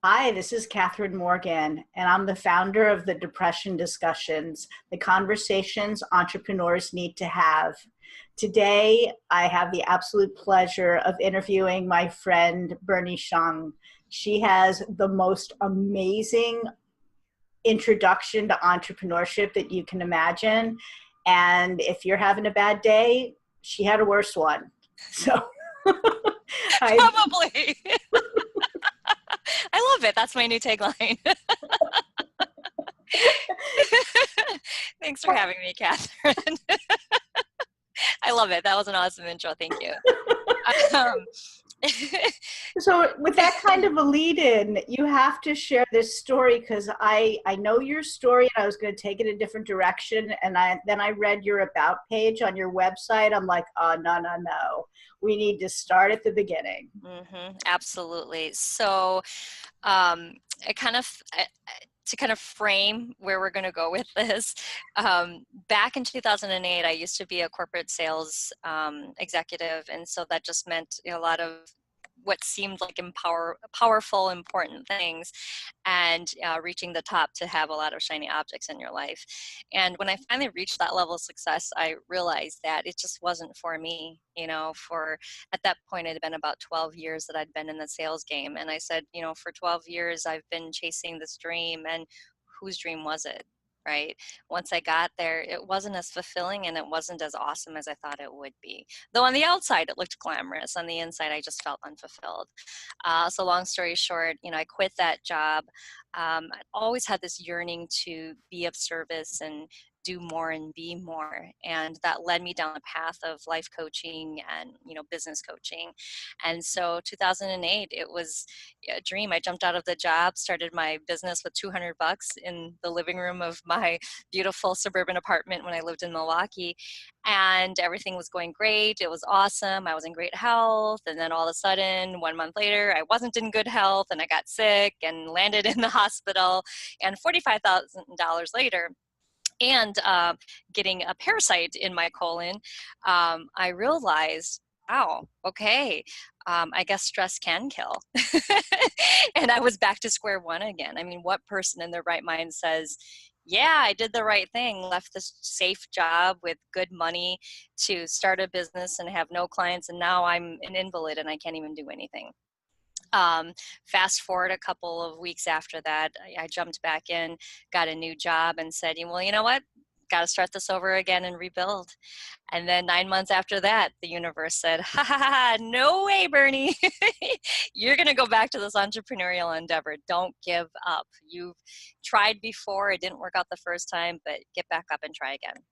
Hi, this is Catherine Morgan, and I'm the founder of the Depression Discussions, the conversations entrepreneurs need to have. Today, I have the absolute pleasure of interviewing my friend Berni Xiong. She has the most amazing introduction to entrepreneurship that you can imagine. And if you're having a bad day, she had a worse one. So Probably. I love it. That's my new tagline. Thanks for having me, Catherine. I love it. That was an awesome intro. Thank you. So with that kind of a lead in, you have to share this story because I know your story and I was going to take it a different direction. And then I read your about page on your website. I'm like, oh, no. We need to start at the beginning. Absolutely. So to kind of frame where we're going to go with this, back in 2008, I used to be a corporate sales executive. And so that just meant a lot of what seemed like powerful, important things, and reaching the top to have a lot of shiny objects in your life. And when I finally reached that level of success, I realized that it just wasn't for me. At that point, it had been about 12 years that I'd been in the sales game. And I said, for 12 years, I've been chasing this dream, and whose dream was it? Right? Once I got there, it wasn't as fulfilling and it wasn't as awesome as I thought it would be. Though on the outside, it looked glamorous. On the inside, I just felt unfulfilled. So long story short, I quit that job. I always had this yearning to be of service and do more and be more. And that led me down the path of life coaching and, business coaching. And so 2008, it was a dream. I jumped out of the job, started my business with $200 in the living room of my beautiful suburban apartment when I lived in Milwaukee. And everything was going great. It was awesome. I was in great health. And then all of a sudden, 1 month later, I wasn't in good health and I got sick and landed in the hospital. And $45,000 later, and getting a parasite in my colon, I realized, wow, okay, I guess stress can kill. And I was back to square one again. I mean, what person in their right mind says, yeah, I did the right thing, left this safe job with good money to start a business and have no clients, and now I'm an invalid and I can't even do anything. Fast forward a couple of weeks after that, I jumped back in, got a new job, and said, well, you know what? Got to start this over again and rebuild. And then 9 months after that, the universe said, ha ha ha, no way, Bernie. You're going to go back to this entrepreneurial endeavor. Don't give up. You've tried before. It didn't work out the first time, but get back up and try again.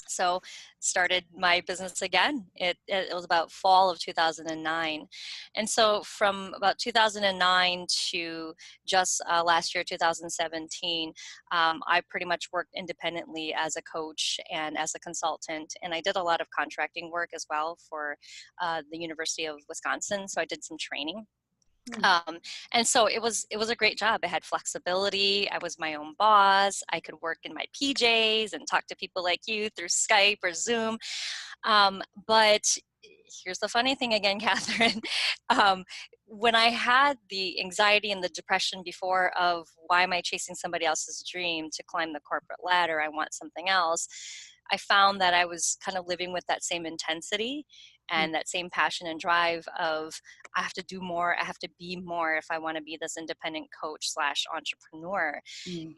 So started my business again. It was about fall of 2009. And so from about 2009 to just last year, 2017, I pretty much worked independently as a coach and as a consultant. And I did a lot of contracting work as well for the University of Wisconsin. So I did some training. And so it was a great job. I had flexibility. I was my own boss. I could work in my PJs and talk to people like you through Skype or Zoom. But here's the funny thing again, Catherine. When I had the anxiety and the depression before of why am I chasing somebody else's dream to climb the corporate ladder? I want something else. I found that I was kind of living with that same intensity and that same passion and drive of I have to do more, I have to be more if I want to be this independent coach / entrepreneur.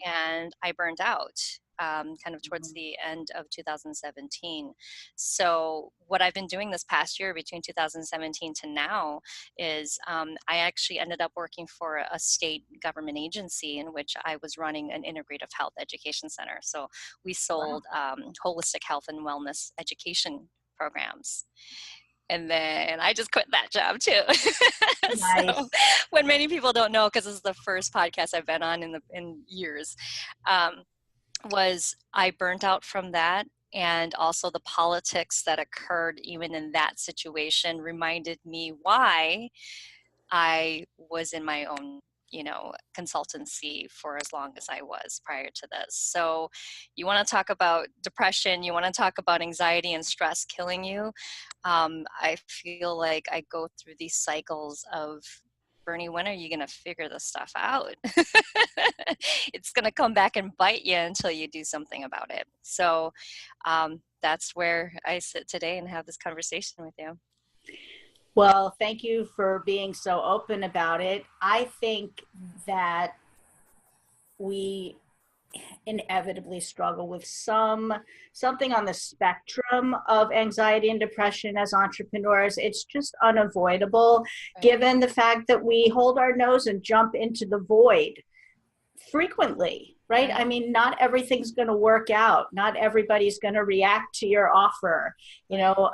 And I burned out kind of towards the end of 2017. So what I've been doing this past year between 2017 to now is I actually ended up working for a state government agency in which I was running an integrative health education center. So we sold holistic health and wellness education programs. And then I just quit that job too. Nice. So when many people don't know, because this is the first podcast I've been on in years, was I burnt out from that. And also the politics that occurred even in that situation reminded me why I was in my own, consultancy for as long as I was prior to this. So you want to talk about depression, you want to talk about anxiety and stress killing you. I feel like I go through these cycles of Bernie, when are you going to figure this stuff out? It's going to come back and bite you until you do something about it. So that's where I sit today and have this conversation with you. Well, thank you for being so open about it. I think that we inevitably struggle with something on the spectrum of anxiety and depression as entrepreneurs. It's just unavoidable, Right. given the fact that we hold our nose and jump into the void frequently, right? I mean, not everything's going to work out. Not everybody's going to react to your offer. You know,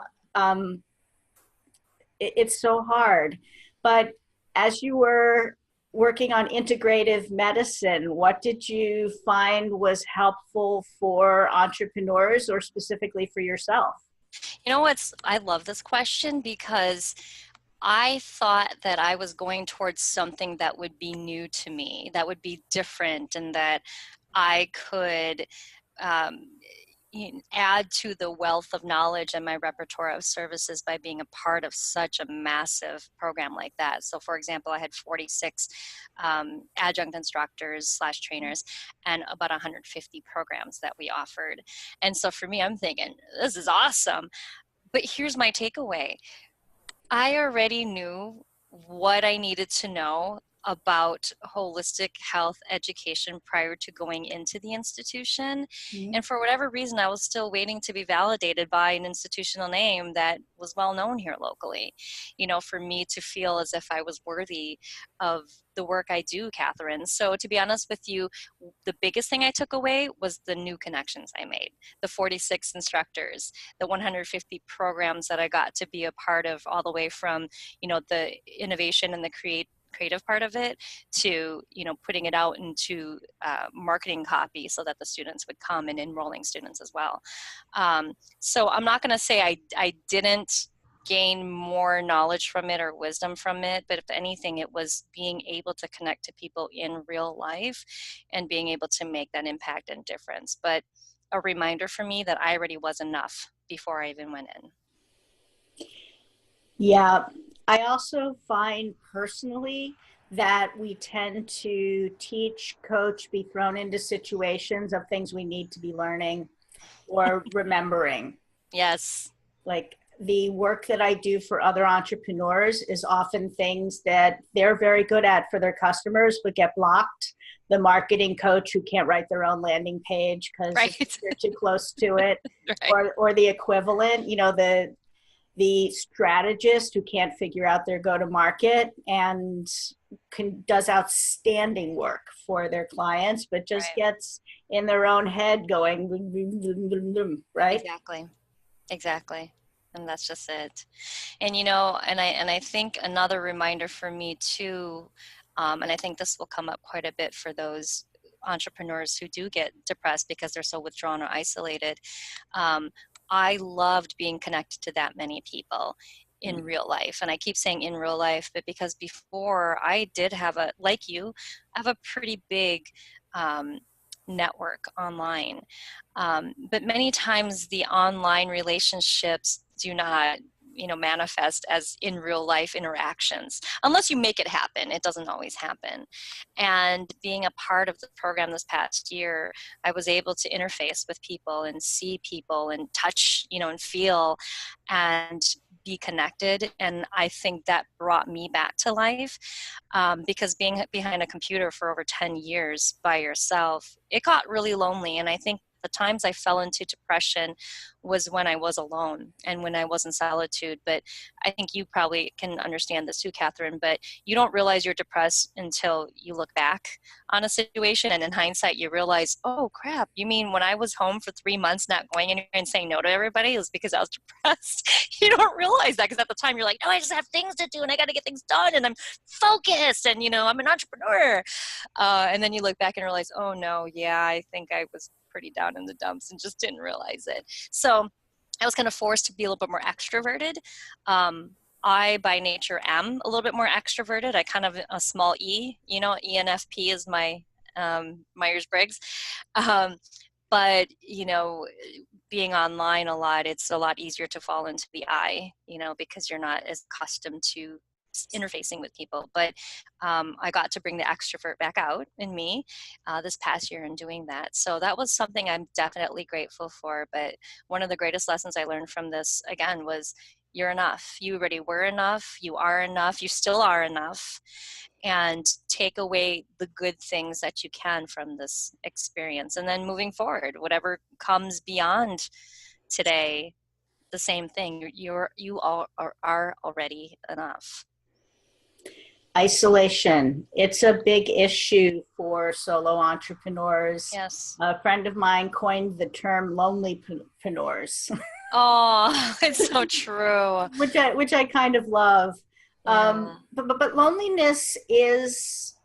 it's so hard. But as you were working on integrative medicine, what did you find was helpful for entrepreneurs or specifically for yourself? You know what's, I love this question because I thought that I was going towards something that would be new to me, that would be different, and that I could um, add to the wealth of knowledge and my repertoire of services by being a part of such a massive program like that. So for example, I had 46 adjunct instructors slash trainers and about 150 programs that we offered. And so for me, I'm thinking, this is awesome. But here's my takeaway. I already knew what I needed to know about holistic health education prior to going into the institution. Mm-hmm. And for whatever reason, I was still waiting to be validated by an institutional name that was well known here locally. You know, for me to feel as if I was worthy of the work I do, Catherine. So to be honest with you, the biggest thing I took away was the new connections I made, the 46 instructors, the 150 programs that I got to be a part of, all the way from, you know, the innovation and the creative part of it to, you know, putting it out into marketing copy so that the students would come, and enrolling students as well. So I'm not going to say I didn't gain more knowledge from it or wisdom from it, but if anything, it was being able to connect to people in real life and being able to make that impact and difference. But a reminder for me that I already was enough before I even went in. Yeah, I also find personally that we tend to teach, coach, be thrown into situations of things we need to be learning or remembering. Yes. Like the work that I do for other entrepreneurs is often things that they're very good at for their customers, but get blocked. The marketing coach who can't write their own landing page because Right. they're too close to it, Right. or the equivalent, you know, the strategist who can't figure out their go to market and does outstanding work for their clients, but just Right. gets in their own head going, right? Exactly. Exactly. And that's just it. And you know, and I think another reminder for me too, and I think this will come up quite a bit for those entrepreneurs who do get depressed because they're so withdrawn or isolated. Um, I loved being connected to that many people in real life. And I keep saying in real life, but because before I did have like you, I have a pretty big um, network online. But many times the online relationships do not, you know, manifest as in real life interactions. Unless you make it happen, it doesn't always happen. And being a part of the program this past year, I was able to interface with people and see people and touch, you know, and feel and be connected. And I think that brought me back to life, because being behind a computer for over 10 years by yourself, it got really lonely. And I think the times I fell into depression was when I was alone and when I was in solitude. But I think you probably can understand this too, Catherine, but you don't realize you're depressed until you look back on a situation. And in hindsight, you realize, oh crap, you mean when I was home for 3 months, not going anywhere and saying no to everybody, it was because I was depressed? You don't realize that because at the time you're like, no, I just have things to do and I got to get things done and I'm focused and, you know, I'm an entrepreneur. And then you look back and realize, oh no, yeah, I think I was pretty down in the dumps and just didn't realize it. So I was kind of forced to be a little bit more extroverted. I, by nature, am a little bit more extroverted. I kind of a small E, you know, ENFP is my Myers-Briggs. But, you know, being online a lot, it's a lot easier to fall into the I, you know, because you're not as accustomed to interfacing with people. But I got to bring the extrovert back out in me this past year in doing that. So that was something I'm definitely grateful for. But one of the greatest lessons I learned from this, again, was you're enough. You already were enough. You are enough. You still are enough. And take away the good things that you can from this experience. And then moving forward, whatever comes beyond today, the same thing. You all are already enough. Isolation. It's a big issue for solo entrepreneurs. Yes. A friend of mine coined the term lonelypreneurs. Oh, it's so true. which I kind of love. Yeah. But loneliness is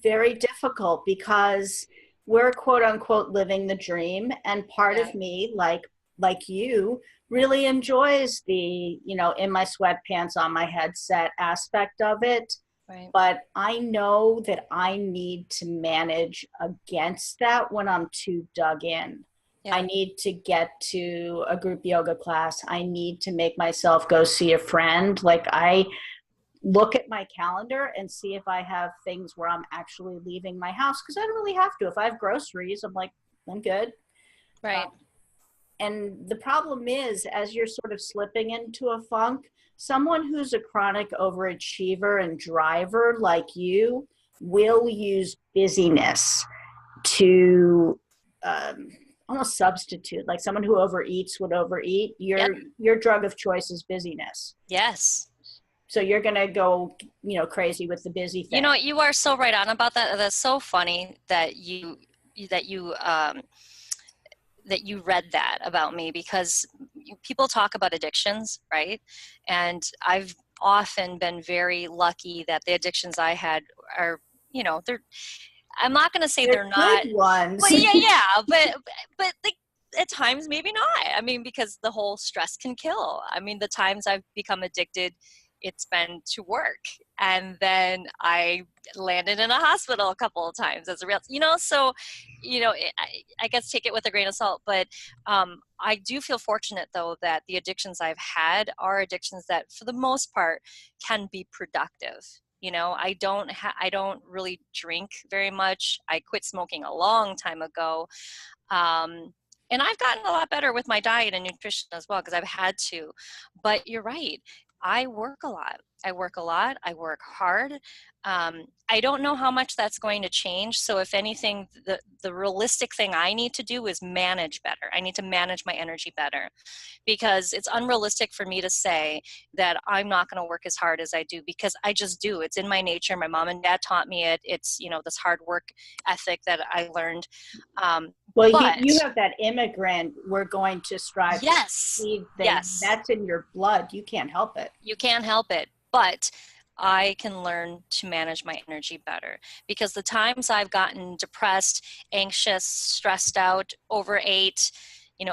very difficult because we're quote unquote living the dream, and part Yeah. of me, like you, really enjoys the in my sweatpants on my headset aspect of it. Right. But I know that I need to manage against that when I'm too dug in. Yeah. I need to get to a group yoga class. I need to make myself go see a friend. Like, I look at my calendar and see if I have things where I'm actually leaving my house, because I don't really have to. If I have groceries, I'm like, I'm good. Right. And the problem is, as you're sort of slipping into a funk, someone who's a chronic overachiever and driver like you will use busyness to almost substitute. Like, someone who overeats would overeat. Yep. Your drug of choice is busyness. Yes. So you're going to go, crazy with the busy thing. You are so right on about that. That's so funny that you that you read that about me, because people talk about addictions, right? And I've often been very lucky that the addictions I had are, they're, I'm not going to say they're not good ones. Well, yeah, but like, at times maybe not. I mean, because the whole stress can kill. I mean, the times I've become addicted, it's been to work, and then I landed in a hospital a couple of times as a real, so, I guess take it with a grain of salt. But I do feel fortunate, though, that the addictions I've had are addictions that, for the most part, can be productive. I don't really drink very much. I quit smoking a long time ago. And I've gotten a lot better with my diet and nutrition as well, because I've had to. But you're right. I work a lot. I work a lot. I work hard. I don't know how much that's going to change. So if anything, the realistic thing I need to do is manage better. I need to manage my energy better, because it's unrealistic for me to say that I'm not going to work as hard as I do, because I just do. It's in my nature. My mom and dad taught me it. It's, this hard work ethic that I learned. Well, but you have that immigrant, we're going to strive to succeed thing. Yes. That's in your blood. You can't help it. You can't help it. But I can learn to manage my energy better, because the times I've gotten depressed, anxious, stressed out, overate,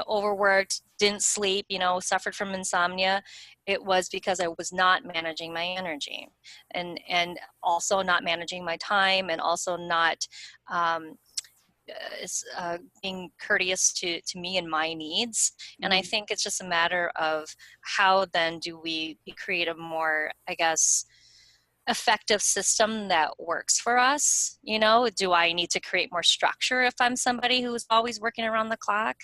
overworked, didn't sleep, suffered from insomnia, it was because I was not managing my energy, and also not managing my time, and also not being courteous to me and my needs. And I think it's just a matter of how then do we create a more, I guess, effective system that works for us. Do I need to create more structure if I'm somebody who's always working around the clock?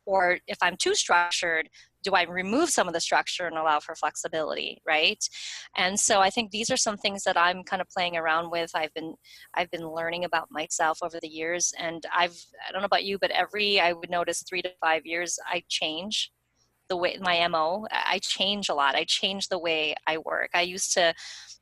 Or if I'm too structured, do I remove some of the structure and allow for flexibility, right? And so I think these are some things that I'm kind of playing around with. I've been learning about myself over the years, and I don't know about you, but I would notice 3 to 5 years, I change the way my MO. I change a lot. I change the way I work. I used to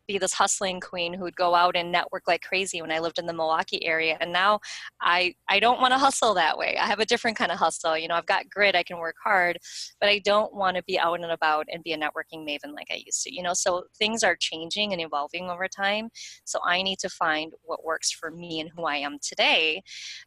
be this hustling queen who would go out and network like crazy when I lived in the Milwaukee area. And now I don't want to hustle that way. I have a different kind of hustle. I've got grit, I can work hard, but I don't want to be out and about and be a networking maven like I used to, so things are changing and evolving over time. So I need to find what works for me and who I am today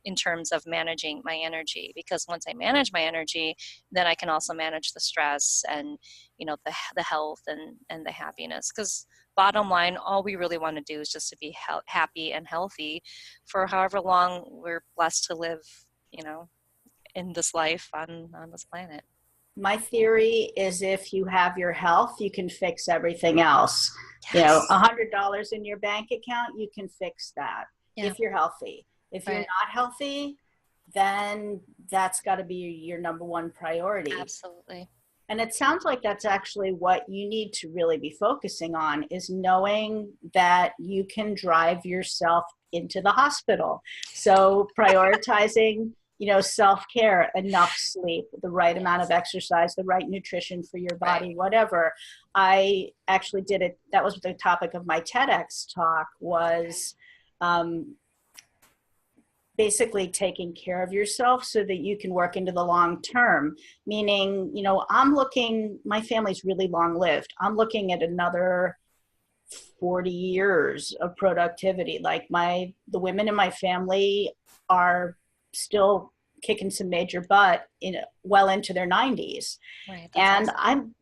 in terms of managing my energy, because once I manage my energy, then I can also manage the stress and, the health and the happiness. Because bottom line, all we really want to do is just to be happy and healthy for however long we're blessed to live, in this life on this planet. My theory is if you have your health, you can fix everything else. You know, Yes. $100 in your bank account, you can fix that Yeah. if you're healthy. If you're Right. not healthy, then that's got to be your number one priority. Absolutely. And it sounds like that's actually what you need to really be focusing on is knowing that you can drive yourself into the hospital. So prioritizing, self-care, enough sleep, the right amount of Yes. exercise, the right nutrition for your Right. body, whatever. I actually did it. That was the topic of my TEDx talk Okay. was basically taking care of yourself so that you can work into the long term. Meaning, my family's really long lived. I'm looking at another 40 years of productivity. Like the women in my family are still kicking some major butt well into their 90s. Right. That's And awesome.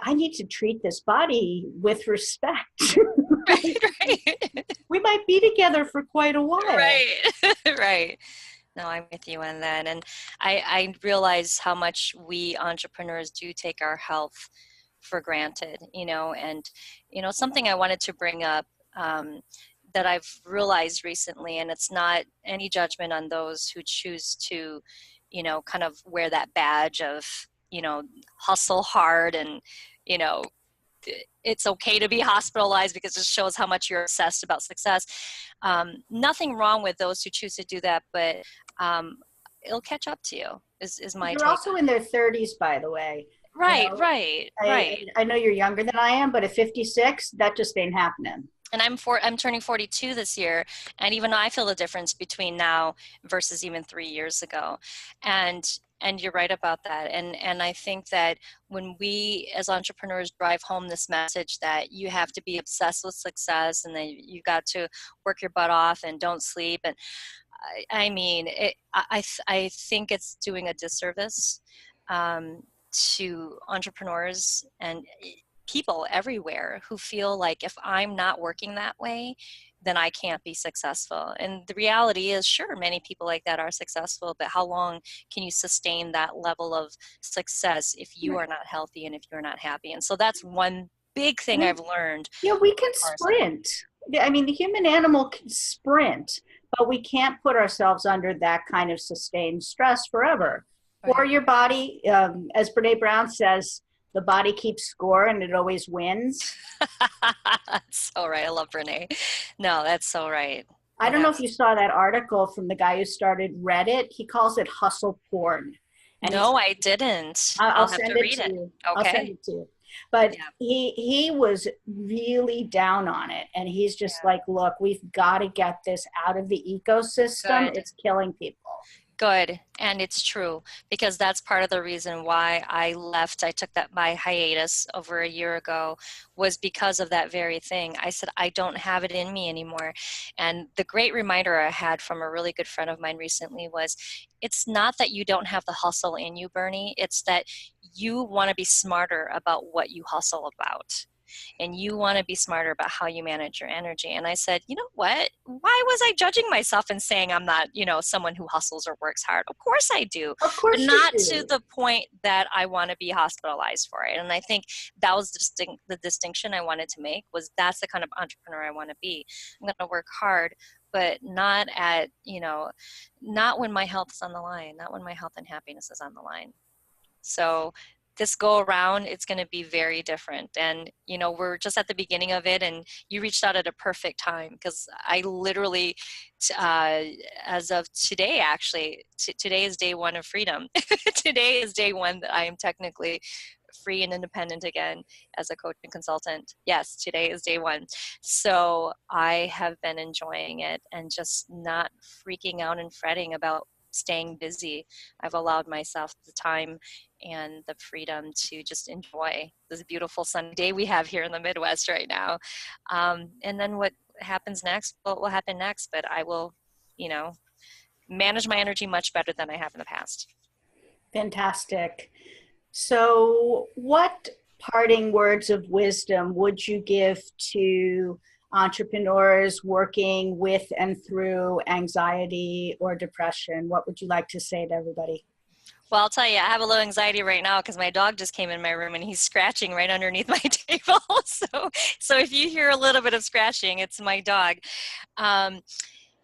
I need to treat this body with respect. Right. Right. We might be together for quite a while. Right. Right. No, I'm with you on that. And I realize how much we entrepreneurs do take our health for granted, and, something I wanted to bring up that I've realized recently, and it's not any judgment on those who choose to, kind of wear that badge of, hustle hard and, you know, it's okay to be hospitalized because it shows how much you're obsessed about success. Nothing wrong with those who choose to do that, but it'll catch up to you is my They're take also on in it. their 30s, by the way. You Right, know, right, I right. I know you're younger than I am, but at 56, that just ain't happening. And I'm turning 42 this year, and even I feel the difference between now versus even 3 years ago. And you're right about that. And I think that when we as entrepreneurs drive home this message that you have to be obsessed with success and that you got to work your butt off and don't sleep, and I mean, I think it's doing a disservice um, to entrepreneurs and people everywhere who feel like if I'm not working that way, then I can't be successful. And the reality is, sure, many people like that are successful, but how long can you sustain that level of success if you Right. are not healthy and if you're not happy? And so that's one big thing I've learned Yeah, we can personally. sprint. I mean, the human animal can sprint, but we can't put ourselves under that kind of sustained stress forever. Or Right. your body, as Brene Brown says, the body keeps score and it always wins. That's so right. I love Renee. No, that's so right. I It don't know if you absolutely. saw that article from the guy who started Reddit. He calls it hustle porn. And he's No, I didn't. I'll I'll have to send it read to it. you. I'll send Okay. it to you. But Yeah. he was really down on it, and he's just Yeah. like, "Look, we've got to get this out of the ecosystem. Good. It's killing people." Good. And it's true because that's part of the reason why I left. I took that my hiatus over a year ago was because of that very thing. I said, I don't have it in me anymore. And the great reminder I had from a really good friend of mine recently was it's not that you don't have the hustle in you, Bernie. It's that you want to be smarter about what you hustle about. And you want to be smarter about how you manage your energy. And I said, you know what? Why was I judging myself and saying I'm not, someone who hustles or works hard? Of course I do, Of but course you not to do. the point that I want to be hospitalized for it. And I think that was the distinction I wanted to make was that's the kind of entrepreneur I want to be. I'm going to work hard, but not at, not when my health is on the line, not when my health and happiness is on the line. So this go around, it's going to be very different. And, we're just at the beginning of it, and you reached out at a perfect time because I literally, uh, as of today, actually, today is day one of freedom. Today is day one that I am technically free and independent again as a coach and consultant. Yes, today is day one. So I have been enjoying it and just not freaking out and fretting about staying busy. I've allowed myself the time and the freedom to just enjoy this beautiful sunny day we have here in the Midwest right now. And then what happens next, what will happen next, but I will, you know, manage my energy much better than I have in the past. Fantastic. So, what parting words of wisdom would you give to entrepreneurs working with and through anxiety or depression? What would you like to say to everybody? Well, I'll tell you, I have a little anxiety right now because my dog just came in my room and he's scratching right underneath my table. So if you hear a little bit of scratching, it's my dog. Um,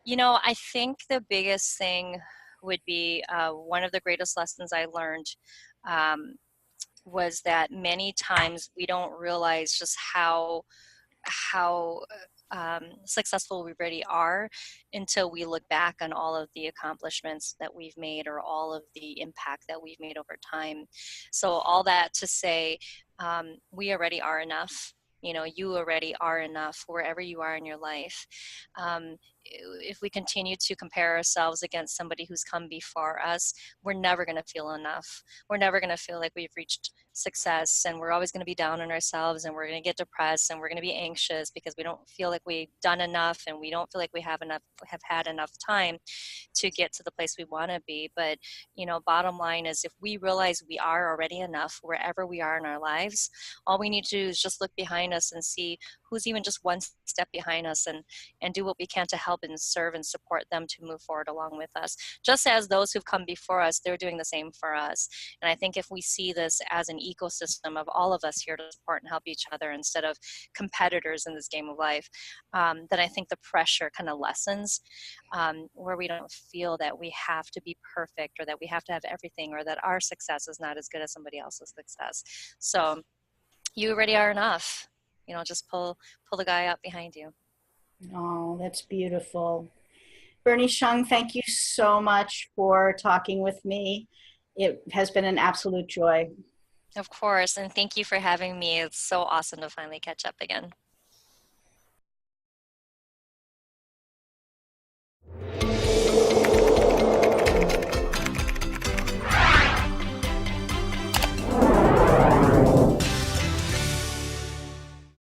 I think the biggest thing would be one of the greatest lessons I learned um, was that many times we don't realize just how successful we really are until we look back on all of the accomplishments that we've made or all of the impact that we've made over time. So all that to say, we already are enough. You already are enough wherever you are in your life. If we continue to compare ourselves against somebody who's come before us, we're never going to feel enough. We're never going to feel like we've reached success, and we're always going to be down on ourselves, and we're going to get depressed, and we're going to be anxious because we don't feel like we've done enough, and we don't feel like we have had enough time to get to the place we want to be. But bottom line is, if we realize we are already enough wherever we are in our lives, all we need to do is just look behind us and see who's even just one step behind us, and do what we can to help and serve and support them to move forward along with us, just as those who've come before us, they're doing the same for us. And I think if we see this as an ecosystem of all of us here to support and help each other instead of competitors in this game of life, then I think the pressure kind of lessens, where we don't feel that we have to be perfect or that we have to have everything or that our success is not as good as somebody else's success. So you already are enough. Just pull the guy up behind you. Oh, that's beautiful. Bernie, Xiong, thank you so much for talking with me. It has been an absolute joy. Of course, and thank you for having me. It's so awesome to finally catch up again.